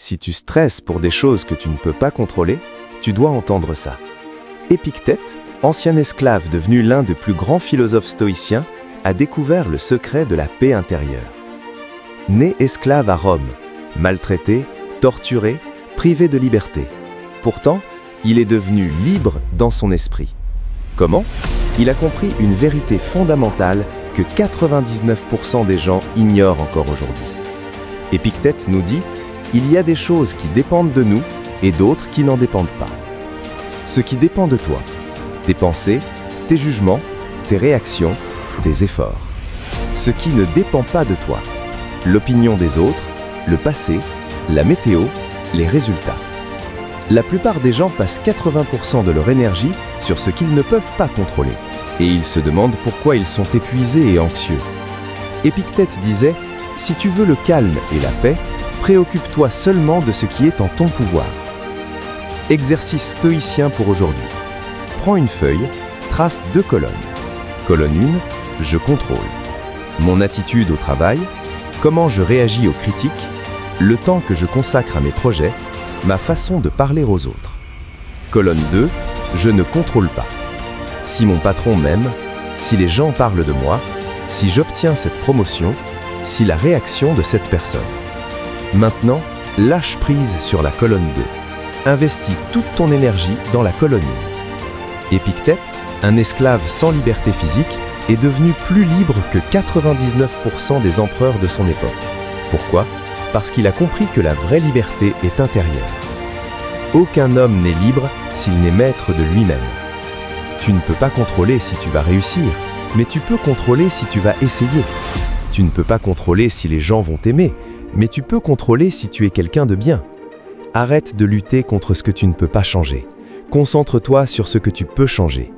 Si tu stresses pour des choses que tu ne peux pas contrôler, tu dois entendre ça. Épictète, ancien esclave devenu l'un des plus grands philosophes stoïciens, a découvert le secret de la paix intérieure. Né esclave à Rome, maltraité, torturé, privé de liberté. Pourtant, il est devenu libre dans son esprit. Comment ? Il a compris une vérité fondamentale que 99% des gens ignorent encore aujourd'hui. Épictète nous dit « Il y a des choses qui dépendent de nous et d'autres qui n'en dépendent pas. Ce qui dépend de toi, tes pensées, tes jugements, tes réactions, tes efforts. Ce qui ne dépend pas de toi, l'opinion des autres, le passé, la météo, les résultats. La plupart des gens passent 80% de leur énergie sur ce qu'ils ne peuvent pas contrôler, et ils se demandent pourquoi ils sont épuisés et anxieux. Épictète disait « Si tu veux le calme et la paix, préoccupe-toi seulement de ce qui est en ton pouvoir. » Exercice stoïcien pour aujourd'hui. Prends une feuille, trace 2 colonnes. Colonne 1, je contrôle. Mon attitude au travail, comment je réagis aux critiques, le temps que je consacre à mes projets, ma façon de parler aux autres. Colonne 2, je ne contrôle pas. Si mon patron m'aime, si les gens parlent de moi, si j'obtiens cette promotion, si la réaction de cette personne. Maintenant, lâche prise sur la colonne 2. Investis toute ton énergie dans la colonne 1. Épictète, un esclave sans liberté physique, est devenu plus libre que 99% des empereurs de son époque. Pourquoi ? Parce qu'il a compris que la vraie liberté est intérieure. Aucun homme n'est libre s'il n'est maître de lui-même. Tu ne peux pas contrôler si tu vas réussir, mais tu peux contrôler si tu vas essayer. Tu ne peux pas contrôler si les gens vont t'aimer, mais tu peux contrôler si tu es quelqu'un de bien. Arrête de lutter contre ce que tu ne peux pas changer. Concentre-toi sur ce que tu peux changer,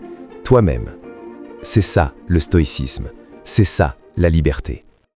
toi-même. C'est ça le stoïcisme, c'est ça la liberté.